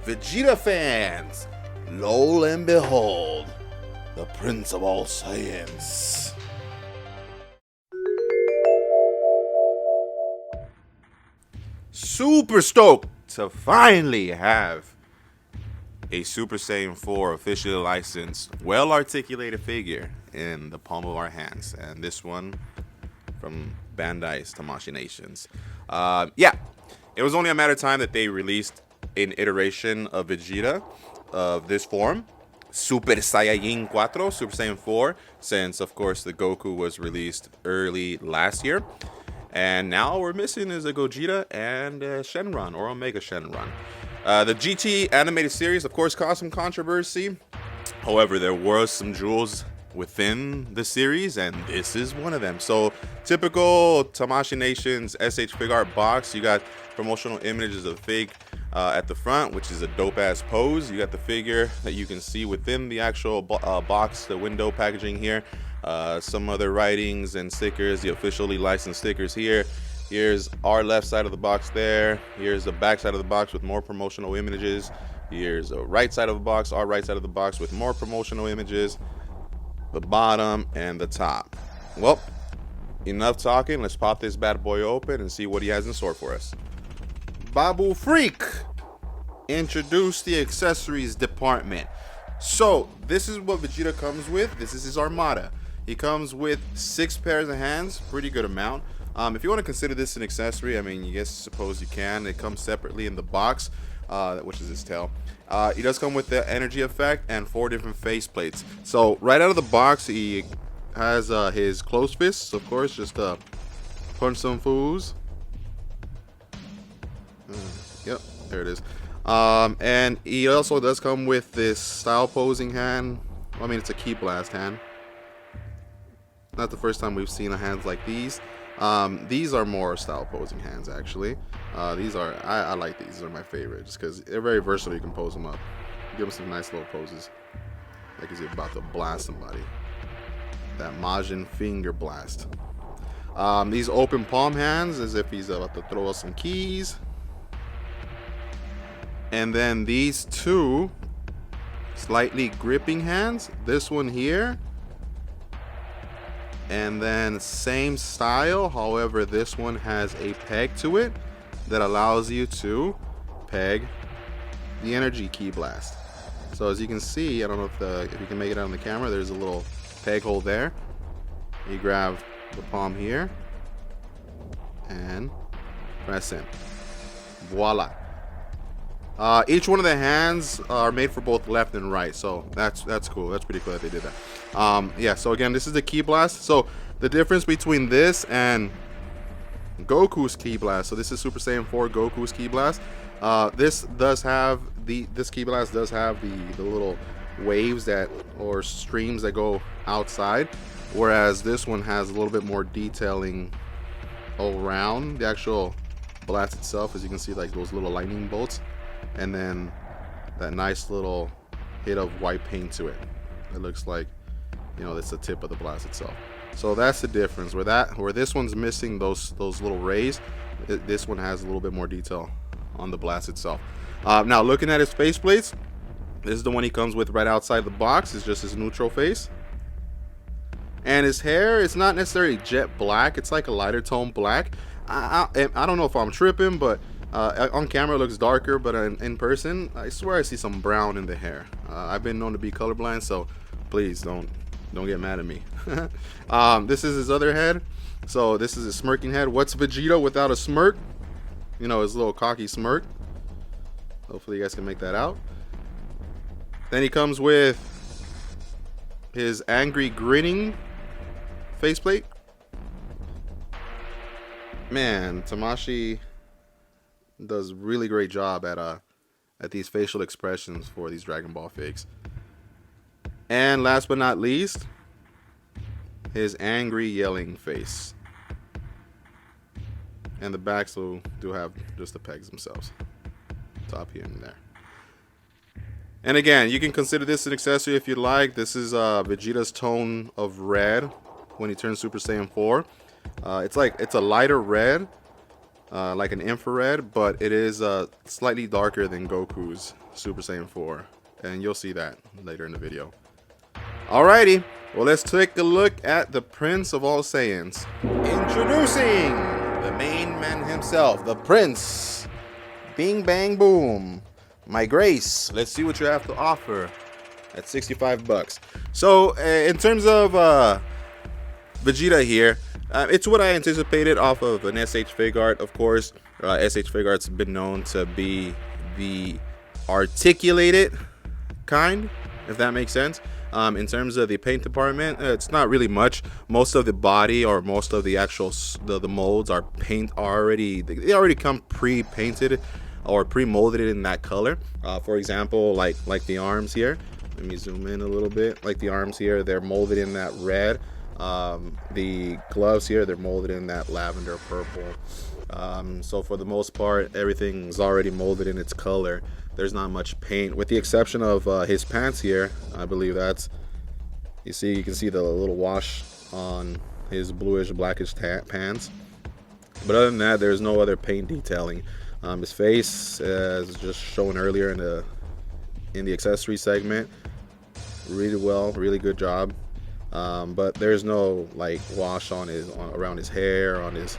Vegeta fans, lo and behold, the Prince of all Saiyans. Super stoked to finally have a Super Saiyan 4 officially licensed, well-articulated figure in the palm of our hands. And this one from Bandai's Tamashii Nations. Yeah, it was only a matter of time that they released an iteration of Vegeta of this form, Super Saiyan 4, Super Saiyan 4, since of course the Goku was released early last year. And now we're missing is a Gogeta and a Shenron, or Omega Shenron. The GT animated series, of course, caused some controversy. However, there were some jewels within the series, and this is one of them. So, typical Tamashii Nations SH Figuarts box. You got promotional images of the fig at the front, which is a dope-ass pose. You got the figure that you can see within the actual box, the window packaging here. Some other writings and stickers, the officially licensed stickers here. Here's our left side of the box there. Here's the back side of the box with more promotional images. Here's the right side of the box, our right side of the box with more promotional images. The bottom and the top. Well, enough talking. Let's pop this bad boy open and see what he has in store for us. Babu Freak, introduce the accessories department. So this is what Vegeta comes with. This is his armada. He comes with 6 pairs of hands, pretty good amount. If you want to consider this an accessory, I mean, you suppose you can. It comes separately in the box, which is his tail. He does come with the energy effect and 4 different face plates. So right out of the box, he has his closed fists, of course, just punch some fools. Yep, there it is. And he also does come with this style posing hand. I mean, it's a key blast hand. Not the first time we've seen a hands like these. These are more style posing hands, actually. These are, I like these. These are my favorite, just because they're very versatile. You can pose them up. Give them some nice little poses. Like he's about to blast somebody. That Majin finger blast. These open palm hands, as if he's about to throw us some keys. And then these 2 slightly gripping hands. This one here. And then same style, however, this one has a peg to it that allows you to peg the energy key blast. So as you can see, I don't know if you can make it out on the camera, there's a little peg hole there. You grab the palm here and press in. Voila. Each one of the hands are made for both left and right, so that's cool. That's pretty cool that they did that. Yeah, so again, this is the Ki Blast. So the difference between this and Goku's Ki Blast, so this is Super Saiyan 4 Goku's Ki Blast. This Ki Blast does have the little waves or streams that go outside, whereas this one has a little bit more detailing around the actual blast itself. As you can see, like those little lightning bolts. And then that nice little hit of white paint to it. It looks like, that's the tip of the blast itself. So that's the difference. Where this one's missing those little rays, this one has a little bit more detail on the blast itself. Now looking at his faceplates, this is the one he comes with right outside the box. It's just his neutral face. And his hair, it's not necessarily jet black. It's like a lighter tone black. I don't know if I'm tripping, but on camera it looks darker, but in person, I swear I see some brown in the hair. I've been known to be colorblind, so please don't get mad at me. This is his other head. So this is his smirking head. What's Vegeta without a smirk? His little cocky smirk. Hopefully you guys can make that out. Then he comes with his angry grinning faceplate. Man, Tamashii does really great job at these facial expressions for these Dragon Ball figs. And last but not least, his angry yelling face. And the backs do have just the pegs themselves. Top here and there. And again, you can consider this an accessory if you like. This is Vegeta's tone of red when he turns Super Saiyan 4. It's a lighter red, like an infrared, but it is slightly darker than Goku's Super Saiyan 4, and you'll see that later in the video. Alrighty, well, let's take a look at the Prince of all Saiyans. Introducing the main man himself, the Prince. Bing bang boom. My Grace, let's see what you have to offer at 65 bucks. So in terms of Vegeta here, it's what I anticipated off of an SH Figuart. Of course, SH Figuarts have been known to be the articulated kind, if that makes sense. In terms of the paint department, it's not really much. Most of the body, or most of the actual the molds are paint already. They already come pre-painted or pre-molded in that color. For example, like the arms here. Let me zoom in a little bit. Like the arms here, they're molded in that red. The gloves here, they're molded in that lavender purple. So for the most part, everything's already molded in its color. There's not much paint, with the exception of his pants here. I believe that's, you can see the little wash on his bluish blackish pants. But other than that, there's no other paint detailing. His face, as just shown earlier in the accessory segment, really well, really good job. But there's no like wash on around his hair, around his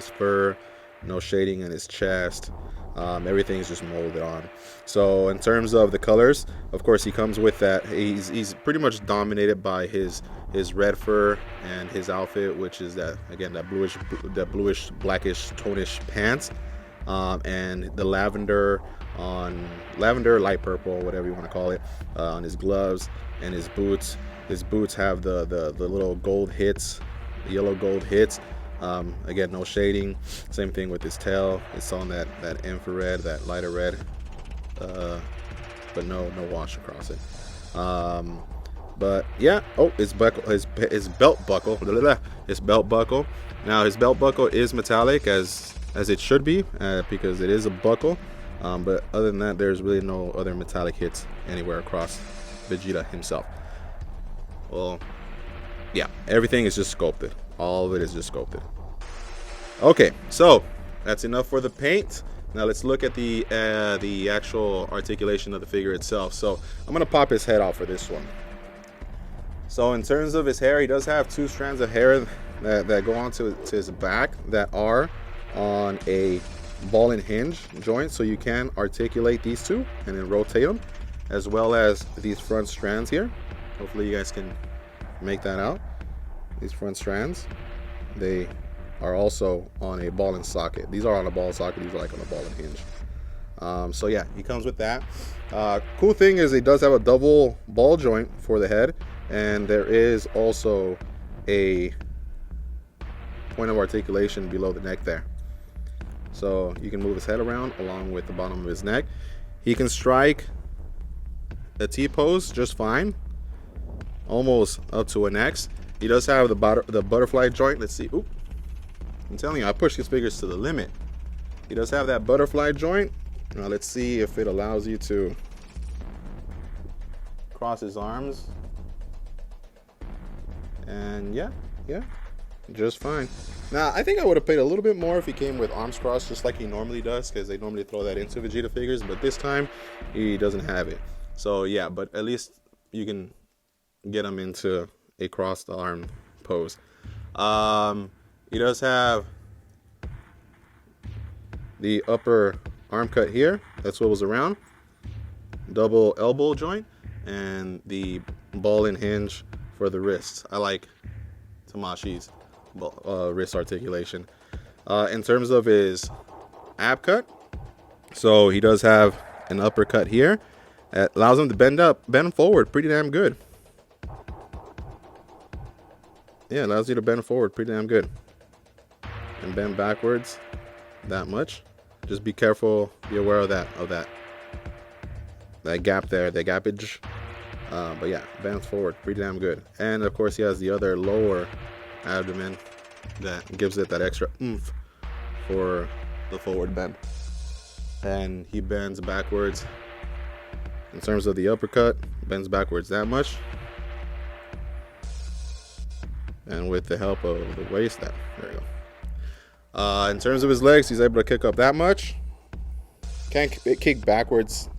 fur, no shading in his chest. Everything's just molded on. So in terms of the colors, of course, he comes with that. He's pretty much dominated by his red fur and his outfit, which is that, again, that bluish blackish tonish pants, and the lavender light purple, whatever you want to call it, on his gloves and his boots. His boots have the little gold hits, yellow gold hits. Again, no shading. Same thing with his tail. It's on that infrared, that lighter red, but no wash across it. But yeah, oh, his belt buckle. His belt buckle. Now his belt buckle is metallic, as it should be, because it is a buckle. But other than that, there's really no other metallic hits anywhere across Vegeta himself. Well, yeah, everything is just sculpted. All of it is just sculpted. Okay, so that's enough for the paint. Now let's look at the actual articulation of the figure itself. So I'm gonna pop his head out for this one. So in terms of his hair, he does have two strands of hair that go onto his back that are on a ball and hinge joint, so you can articulate these two and then rotate them, as well as these front strands here. Hopefully you guys can make that out. These front strands, they are also on a ball and socket. These are on a ball and socket. These are like on a ball and hinge. So yeah, he comes with that. Cool thing is, it does have a double ball joint for the head, and there is also a point of articulation below the neck there. So you can move his head around along with the bottom of his neck. He can strike a T-pose just fine, almost up to an X. He does have the butterfly joint. Let's see. Oop. I'm telling you, I push his figures to the limit. He does have that butterfly joint. Now let's see if it allows you to cross his arms. And yeah, just fine. Now, I think I would have paid a little bit more if he came with arms crossed, just like he normally does, because they normally throw that into Vegeta figures, but this time he doesn't have it. So yeah, but at least you can get him into a crossed arm pose. He does have the upper arm cut here that swivels around, double elbow joint, and the ball and hinge for the wrists. I like Tamashii's wrist articulation. In terms of his ab cut, so he does have an uppercut here that allows him to bend forward pretty damn good. Yeah, allows you to bend forward pretty damn good. And bend backwards that much. Just be careful, be aware of that gap there, the gappage. But yeah, bends forward pretty damn good. And of course he has the other lower abdomen that gives it that extra oomph for the forward bend. And he bends backwards. In terms of the uppercut, bends backwards that much. And with the help of the waist, there you In terms of his legs, he's able to kick up that much. Can't kick backwards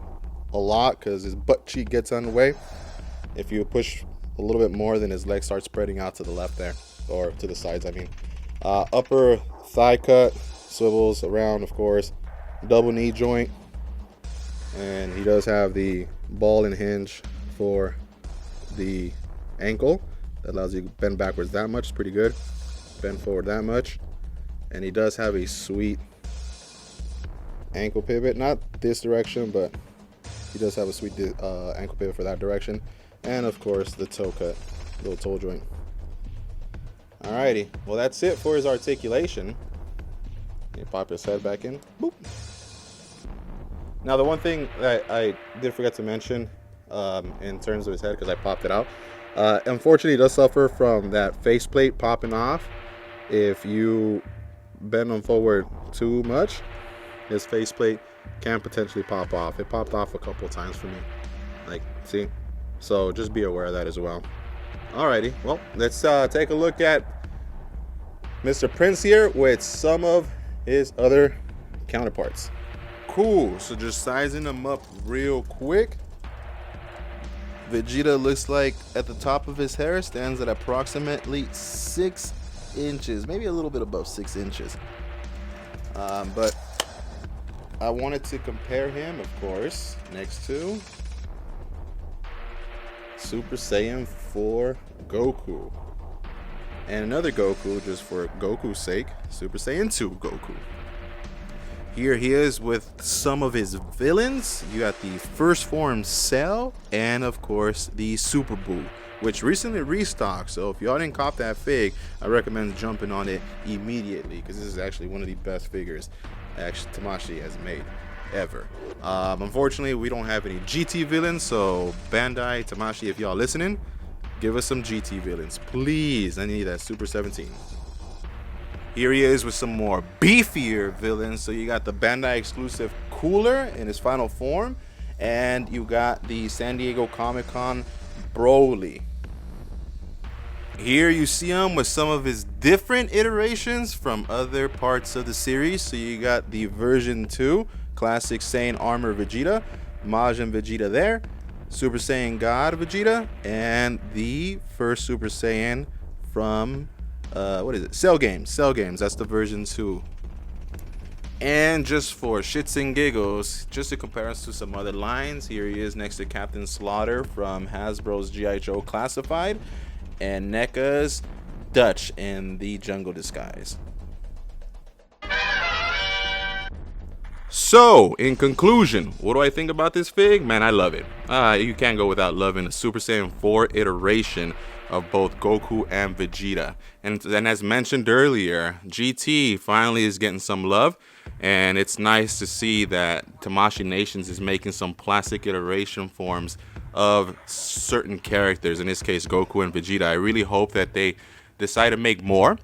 a lot because his butt cheek gets on the way. If you push a little bit more, then his legs start spreading out to the left there, or to the sides, I mean. Upper thigh cut, swivels around, of course. Double knee joint. And he does have the ball and hinge for the ankle. That allows you to bend backwards that much. It's pretty good. Bend forward that much. And he does have a sweet ankle pivot. Not this direction, but he does have a sweet ankle pivot for that direction. And of course, the toe cut, little toe joint. Alrighty, well that's it for his articulation. You pop his head back in. Boop. Now the one thing that I did forget to mention in terms of his head, because I popped it out, unfortunately he does suffer from that faceplate popping off. If you bend him forward too much, his faceplate can potentially pop off. It popped off a couple times for me, like, see? So just be aware of that as well. Alrighty, well, let's take a look at Mr. Prince here with some of his other counterparts. Cool, so just sizing them up real quick. Vegeta looks like at the top of his hair stands at approximately 6 inches, maybe a little bit above 6 inches. But I wanted to compare him, of course, next to Super Saiyan 4 Goku. And another Goku, just for Goku's sake, Super Saiyan 2 Goku. Here he is with some of his villains. You got the first form Cell, and of course the Super Buu, which recently restocked. So if y'all didn't cop that fig, I recommend jumping on it immediately, because this is actually one of the best figures actually Tamashii has made ever. Unfortunately, we don't have any GT villains, so Bandai, Tamashii, if y'all listening, give us some GT villains, please. I need that Super 17. Here he is with some more beefier villains. So you got the Bandai exclusive Cooler in his final form, and you got the San Diego Comic-Con Broly. Here you see him with some of his different iterations from other parts of the series. So you got the version 2 Classic Saiyan Armor Vegeta, Majin Vegeta there, Super Saiyan God Vegeta, and the first Super Saiyan from what is it? Cell Games. That's the version 2. And just for shits and giggles, just to compare us to some other lines, here he is next to Captain Slaughter from Hasbro's G.I. Joe Classified, and NECA's Dutch in the Jungle Disguise. So, in conclusion, what do I think about this fig? Man, I love it. You can't go without loving a Super Saiyan 4 iteration of both Goku and Vegeta. And as mentioned earlier, GT finally is getting some love, and it's nice to see that Tamashii Nations is making some classic iteration forms of certain characters, in this case Goku and Vegeta. I really hope that they decide to make more.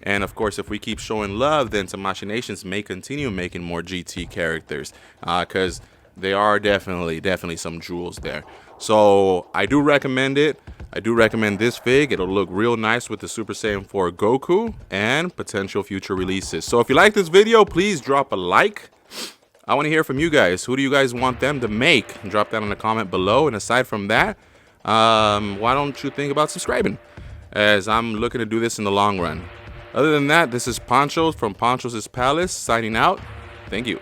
And of course, if we keep showing love, then Tamashii Nations may continue making more GT characters, because they are definitely some jewels there. So I do recommend it. I do recommend this fig. It'll look real nice with the Super Saiyan 4 Goku and potential future releases. So if you like this video, please drop a like. I want to hear from you guys. Who do you guys want them to make? Drop that in the comment below. And aside from that, why don't you think about subscribing, as I'm looking to do this in the long run. Other than that, this is Poncho from Poncho's Palace signing out. Thank you.